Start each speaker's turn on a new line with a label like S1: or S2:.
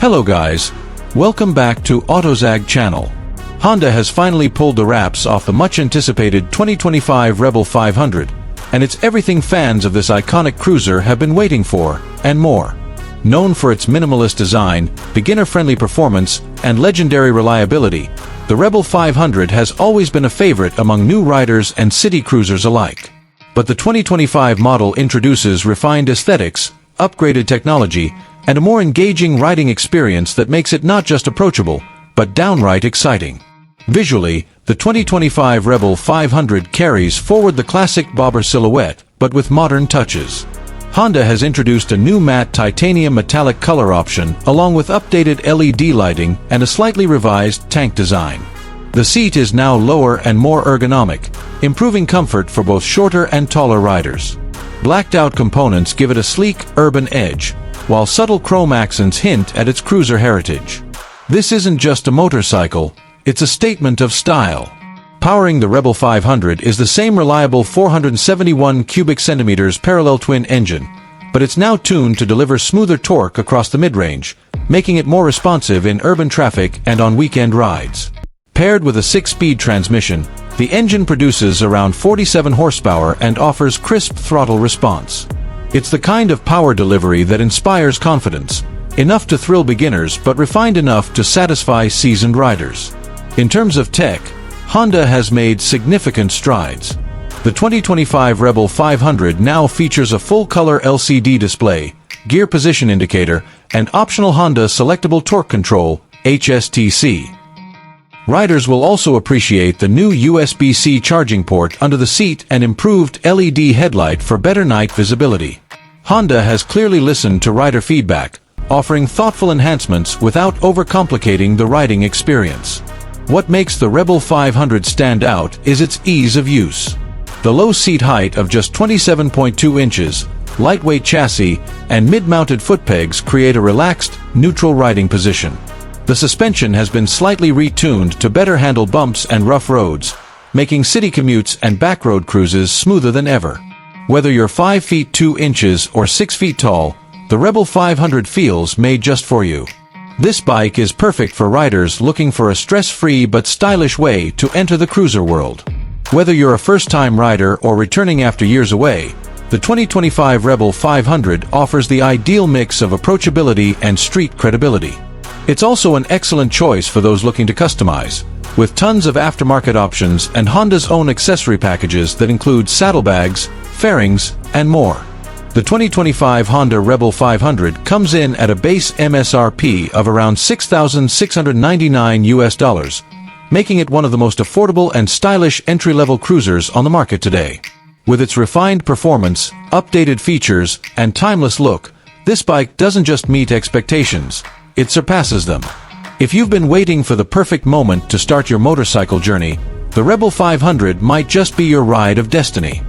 S1: Hello guys, welcome back to AutoZag channel. Honda has finally pulled the wraps off the much-anticipated 2025 Rebel 500, and it's everything fans of this iconic cruiser have been waiting for, and more. Known for its minimalist design, beginner-friendly performance, and legendary reliability, the Rebel 500 has always been a favorite among new riders and city cruisers alike. But the 2025 model introduces refined aesthetics, upgraded technology, and a more engaging riding experience that makes it not just approachable, but downright exciting. Visually, the 2025 Rebel 500 carries forward the classic bobber silhouette, but with modern touches. Honda has introduced a new matte titanium metallic color option, along with updated LED lighting and a slightly revised tank design. The seat is now lower and more ergonomic, improving comfort for both shorter and taller riders. Blacked-out components give it a sleek, urban edge, while subtle chrome accents hint at its cruiser heritage. This isn't just a motorcycle, it's a statement of style. Powering the Rebel 500 is the same reliable 471 cubic centimeters parallel twin engine, but it's now tuned to deliver smoother torque across the mid-range, making it more responsive in urban traffic and on weekend rides. Paired with a 6-speed transmission, the engine produces around 47 horsepower and offers crisp throttle response. It's the kind of power delivery that inspires confidence, enough to thrill beginners but refined enough to satisfy seasoned riders. In terms of tech, Honda has made significant strides. The 2025 Rebel 500 now features a full-color LCD display, gear position indicator, and optional Honda Selectable Torque Control, HSTC. Riders will also appreciate the new USB-C charging port under the seat and improved LED headlight for better night visibility. Honda has clearly listened to rider feedback, offering thoughtful enhancements without overcomplicating the riding experience. What makes the Rebel 500 stand out is its ease of use. The low seat height of just 27.2 inches, lightweight chassis, and mid-mounted foot pegs create a relaxed, neutral riding position. The suspension has been slightly retuned to better handle bumps and rough roads, making city commutes and backroad cruises smoother than ever. Whether you're 5 feet 2 inches or 6 feet tall, the Rebel 500 feels made just for you. This bike is perfect for riders looking for a stress-free but stylish way to enter the cruiser world. Whether you're a first-time rider or returning after years away, the 2025 Rebel 500 offers the ideal mix of approachability and street credibility. It's also an excellent choice for those looking to customize, with tons of aftermarket options and Honda's own accessory packages that include saddlebags, fairings, and more. The 2025 Honda Rebel 500 comes in at a base MSRP of around $6,699, making it one of the most affordable and stylish entry-level cruisers on the market today. With its refined performance, updated features, and timeless look, this bike doesn't just meet expectations, it surpasses them. If you've been waiting for the perfect moment to start your motorcycle journey, the Rebel 500 might just be your ride of destiny.